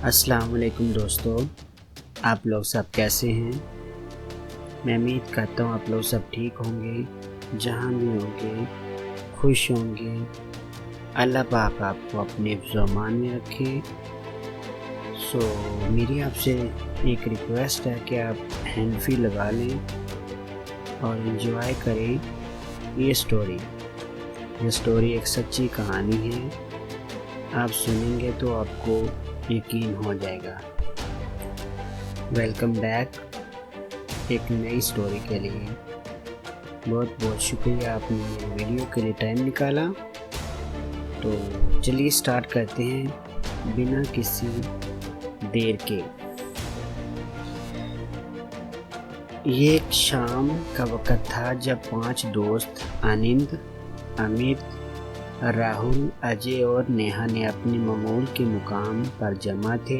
السلام علیکم دوستو، آپ لوگ سب کیسے ہیں؟ میں امید کرتا ہوں آپ لوگ سب ٹھیک ہوں گے، جہاں بھی ہوں گے خوش ہوں گے۔ اللہ پاک آپ کو اپنے حفظ و امان میں رکھے۔ میری آپ سے ایک ریکویسٹ ہے کہ آپ ہینڈ فری لگا لیں اور انجوائے کریں یہ سٹوری ایک سچی کہانی ہے۔ آپ سنیں گے تو آپ کو یقین ہو جائے گا۔ ویلکم بیک ایک نئی سٹوری کے لیے۔ بہت بہت شکریہ آپ نے میری ویڈیو کے لیے ٹائم نکالا۔ تو چلیے سٹارٹ کرتے ہیں بنا کسی دیر کے۔ یہ ایک شام کا وقت تھا جب 5 دوست آنند، امت، راہل، اجے اور نیہا نے اپنے معمول کے مقام پر جمع تھے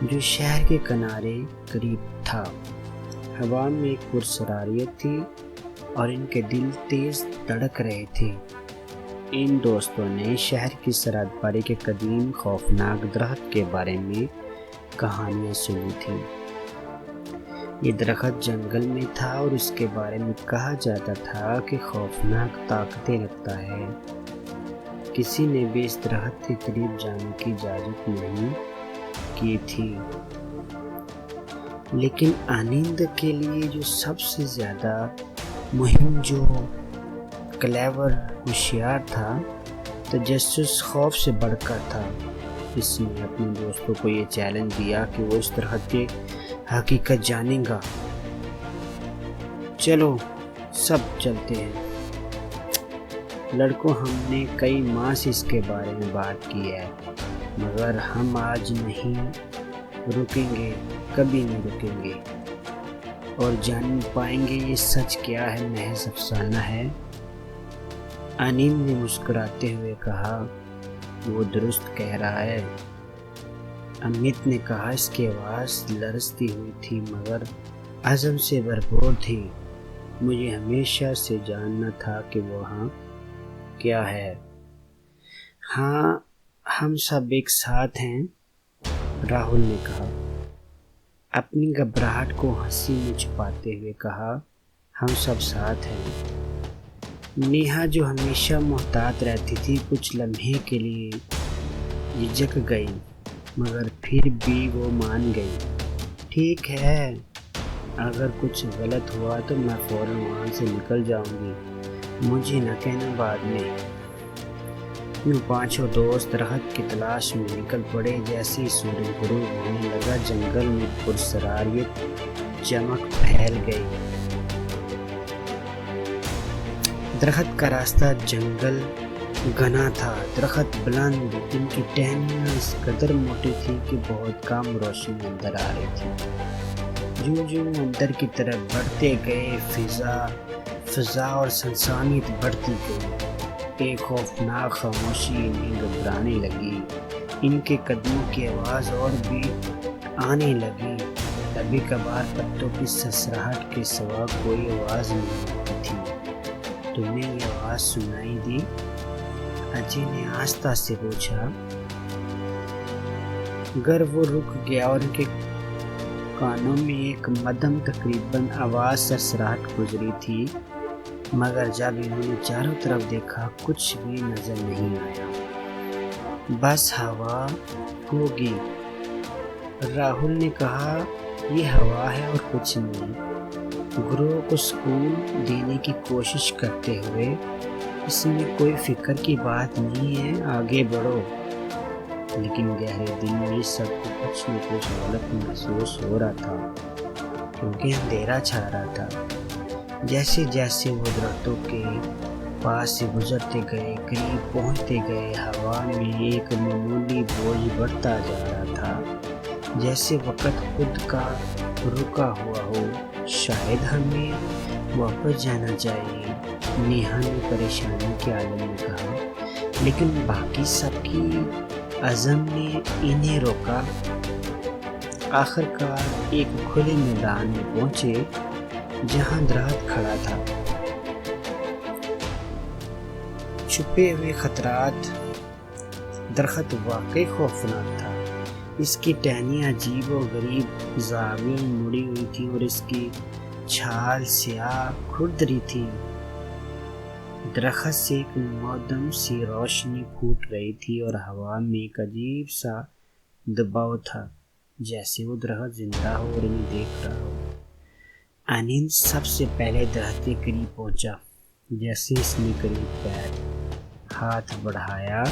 جو شہر کے کنارے قریب تھا۔ ہوا میں ایک پرسراریت تھی اور ان کے دل تیز دھڑک رہے تھے۔ ان دوستوں نے شہر کی سرحد پر ایک قدیم خوفناک درخت کے بارے میں کہانیاں سنی تھیں۔ یہ درخت جنگل میں تھا اور اس کے بارے میں کہا جاتا تھا کہ خوفناک طاقتیں رکھتا ہے۔ کسی نے بھی اس درخت کے قریب جانے کی اجازت نہیں کی تھی، لیکن آنند کے لیے جو سب سے زیادہ مہم، جو کلیور، ہوشیار تھا، تجسس خوف سے بڑھ کر تھا، اس نے اپنے دوستوں کو یہ چیلنج دیا کہ وہ اس درخت کی حقیقت جانیں گا۔ چلو سب چلتے ہیں لڑکوں، ہم نے کئی ماہ سے اس کے بارے میں بات کی ہے، مگر ہم آج نہیں رکیں گے، کبھی نہیں رکیں گے اور جان پائیں گے یہ سچ کیا ہے، محض افسانہ ہے۔ آنند نے مسکراتے ہوئے کہا، وہ درست کہہ رہا ہے۔ امت نے کہا، اس کی آواز لرزتی ہوئی تھی مگر عزم سے بھرپور تھی۔ مجھے ہمیشہ سے جاننا تھا کہ وہاں کیا ہے۔ ہاں، ہم سب ایک ساتھ ہیں، راہل نے کہا، اپنی گھبراہٹ کو ہنسی میں چھپاتے ہوئے کہا، ہم سب ساتھ ہیں۔ نیہا جو ہمیشہ محتاط رہتی تھی کچھ لمحے کے لیے جھجک گئی، مگر پھر بھی وہ مان گئی۔ ٹھیک ہے، اگر کچھ غلط ہوا تو میں فوراً وہاں سے نکل جاؤں گی، مجھے نہ کہنا بعد میں۔ یوں 5 دوست درخت کی تلاش میں نکل پڑے۔ جیسے ہی سورج غروب ہونے لگا، جنگل میں پرسراریت چمک پھیل گئی۔ درخت کا راستہ جنگل گھنا تھا، درخت بلند، ان کی ٹہنیاں اس قدر موٹی تھی کہ بہت کم روشنی اندر آ رہی تھی۔ جو اندر کی طرف بڑھتے گئے، فضا اور سنسانیت بڑھتی گئی۔ ایک خوفناک خاموشی انہیں گھبرانے لگی۔ ان کے قدموں کی آواز اور بھی آنے لگی۔ کبھی کبھار پتوں کی سسراہٹ کے سوا کوئی آواز نہیں آتی تھی۔ تمہیں یہ آواز سنائی دی؟ اجے نے آہستہ سے پوچھا۔ گر وہ رک گیا اور ان کے کانوں میں ایک مدھم تقریباً آواز سرسراہٹ گزری تھی، مگر جب انہوں نے چاروں طرف دیکھا کچھ بھی نظر نہیں آیا۔ بس ہوا ہوگی، راہل نے کہا، یہ ہوا ہے اور کچھ نہیں۔ گروہ کو سکون دینے کی کوشش کرتے ہوئے، اس میں کوئی فکر کی بات نہیں ہے، آگے بڑھو۔ لیکن گہرے دل میں سب کو کچھ نہ کچھ غلط محسوس ہو رہا تھا، کیونکہ اندھیرا چھا رہا تھا۔ جیسے جیسے وہ درختوں کے پاس سے گزرتے گئے، قریب پہنچتے گئے، ہوا میں ایک معمولی بوجھ بڑھتا جا رہا تھا، جیسے وقت خود کا رکا ہوا ہو۔ شاید ہمیں واپس جانا چاہیے، نیہا نے پریشانی کے عالم میں کہا، لیکن باقی سب کی عزم نے انہیں روکا۔ آخر کار ایک کھلے میدان میں پہنچے جہاں درخت کھڑا تھا۔ چھپے ہوئے خطرات۔ درخت واقعی خوفناک تھا، اس کی ٹہنی عجیب و غریب زاویوں میں مڑی ہوئی تھی اور اس کی چھال سیاہ کھردری تھی۔ درخت سے ایک مدھم سی روشنی پھوٹ رہی تھی اور ہوا میں ایک عجیب سا دباؤ تھا، جیسے وہ درخت زندہ ہو اور انہیں دیکھ رہا ہو۔ آنند سب سے پہلے درخت کے قریب پہنچا۔ جیسے اس نے قریب پیر ہاتھ بڑھایا،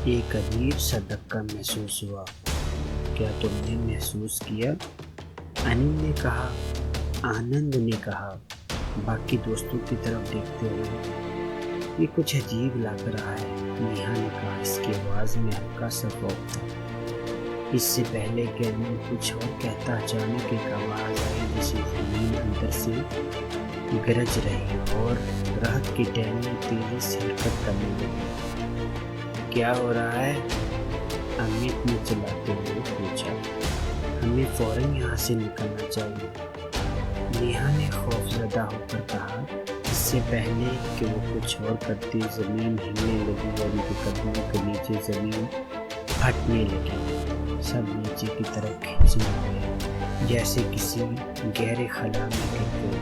ایک عجیب سا دھکا محسوس ہوا۔ کیا تم نے محسوس کیا؟ آنند نے کہا باقی دوستوں کی طرف دیکھتے ہوئے۔ یہ کچھ عجیب لگ رہا ہے، نیہا نے کہا۔ اس کی آواز میں ہلکا سا خوف تھا۔ اس سے پہلے کہ آنند کچھ اور کہتا، اچانک ایک آواز آئی جسے زمین اندر سے گرج رہی اور درخت کی ٹہنی تیزی سے حرکت کرنے لگی۔ کیا ہو رہا ہے؟ امیت نے چلاتے ہوئے پوچھا۔ ہمیں فوراً یہاں سے نکلنا چاہیے، نیہا نے خوف زدہ ہو کر کہا۔ اس سے پہلے کہ وہ کچھ اور کرتی، زمین ہلنے لگی اور ان کے قدموں کے نیچے زمین پھٹنے لگی۔ سب نیچے کی طرف کھینچنے لگے، جیسے کسی گہرے خلا میں گر گئے۔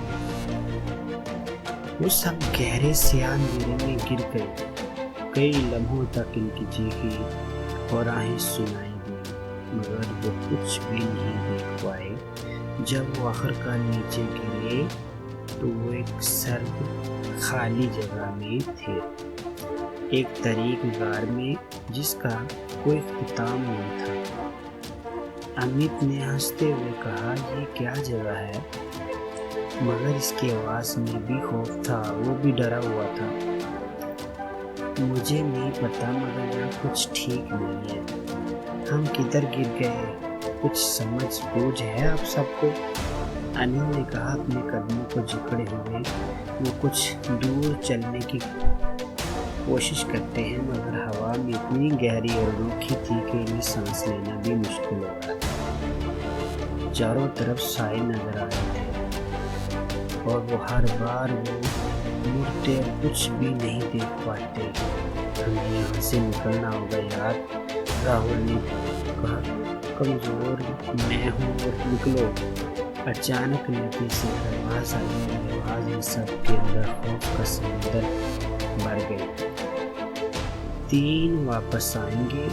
وہ سب گہرے سیاہ اندھیرے میں گر گئے۔ کئی لمحوں تک ان کی چیخیں اور آہیں سنائی دی، مگر وہ کچھ بھی نہیں دیکھ پائے۔ جب وہ آخرکار نیچے گرے تو وہ ایک سرد خالی جگہ میں تھے، ایک تاریک غار میں جس کا کوئی اختتام نہیں تھا۔ امیت نے ہنستے ہوئے کہا، یہ کیا جگہ ہے؟ مگر اس کی آواز میں بھی خوف تھا، وہ بھی ڈرا ہوا تھا۔ مجھے نہیں پتا، مگر یہاں کچھ ٹھیک نہیں ہے۔ ہم کدھر گر گئے؟ کچھ سمجھ بوجھ ہے آپ سب کو؟ آنند نے کہا اپنے قدموں کو جکڑے ہوئے۔ وہ کچھ دور چلنے کی کوشش کرتے ہیں، مگر ہوا میں اتنی گہری اور روکھی تھی کہ انہیں سانس لینا بھی مشکل ہو رہا تھا۔ چاروں طرف سائے نظر آ رہے تھے اور وہ ہر بار وہ مڑتے اور کچھ بھی نہیں دیکھ پاتے۔ ہمیں یہاں سے نکلنا ہوگا یار، راہل نے کہا۔ کمزور میں ہوں اور نکلو۔ اچانک نیچے سے آواز آئی اور آواز ان سب کے اندر خوف کا سمندر بھر گئی۔ 3 واپس آئیں گے،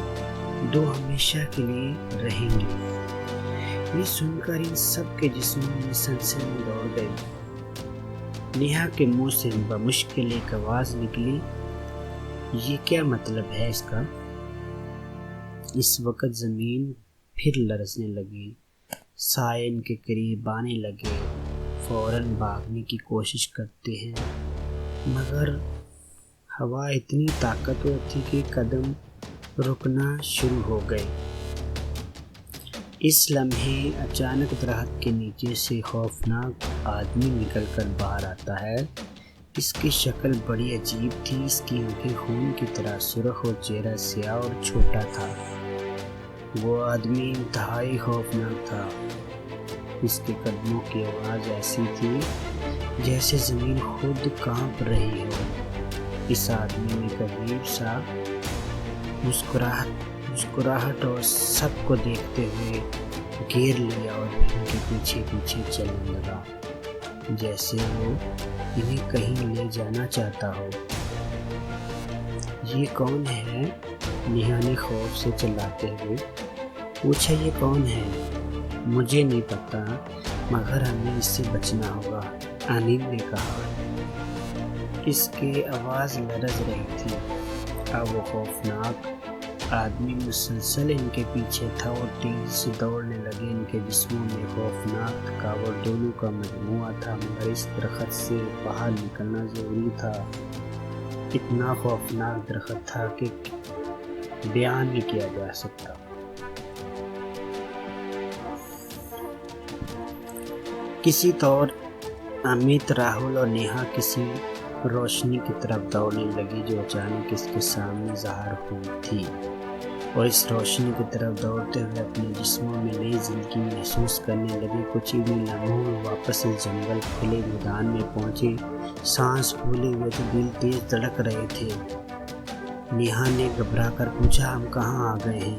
2 ہمیشہ کے لیے رہیں گے۔ یہ سن کر ان سب کے جسموں میں سنسنی دوڑ گئی۔ نیہا کے منہ سے بمشکل ایک آواز نکلی، یہ کیا مطلب ہے اس کا؟ اس وقت زمین پھر لرزنے لگی، سائے ان کے قریب آنے لگے۔ فوراً بھاگنے کی کوشش کرتے ہیں، مگر ہوا اتنی طاقتور تھی کہ قدم رکنا شروع ہو گئے۔ اس لمحے اچانک درخت کے نیچے سے خوفناک آدمی نکل کر باہر آتا ہے۔ اس کی شکل بڑی عجیب تھی، اس کی آنکھیں خون کی طرح سرخ اور چہرہ سیاہ اور چھوٹا تھا۔ وہ آدمی انتہائی خوفناک تھا۔ اس کے قدموں کی آواز ایسی تھی جیسے زمین خود کانپ رہی ہو۔ اس آدمی نے ایک عجیب سا مسکراہٹ اور سب کو دیکھتے ہوئے گھیر لیا اور ان کے پیچھے پیچھے چلنے لگا، جیسے وہ انہیں کہیں لے جانا چاہتا ہو۔ یہ کون ہے؟ نیہا نے خوف سے چلاتے ہوئے پوچھا۔ یہ کون ہے؟ مجھے نہیں پتا، مگر ہمیں اس سے بچنا ہوگا، آنند نے کہا۔ اس کی آواز لرز رہی تھی۔ اب وہ خوفناک آدمی مسلسل ان کے پیچھے تھا اور تیزی سے دوڑنے لگے۔ ان کے جسموں میں خوفناک تھکاوٹ دونوں کا مجموعہ تھا، مگر اس درخت سے باہر نکلنا ضروری تھا۔ اتنا خوفناک درخت تھا کہ بیان نہیں کیا جا سکتا۔ کسی طور امیت، راہل اور نیہا کسی روشنی کی طرف دوڑنے لگی جو اچانک اس کے سامنے ظاہر ہوئی تھی، اور اس روشنی کی طرف دوڑتے ہوئے اپنے جسموں میں نئی زندگی محسوس کرنے لگے۔ کچھ ہی لمحوں میں واپس اس جنگل کھلے میدان میں پہنچے۔ سانس پھولے ہوئے تو دل تیز دھڑک رہے تھے۔ نیہا نے گھبرا کر پوچھا، ہم کہاں آ گئے ہیں؟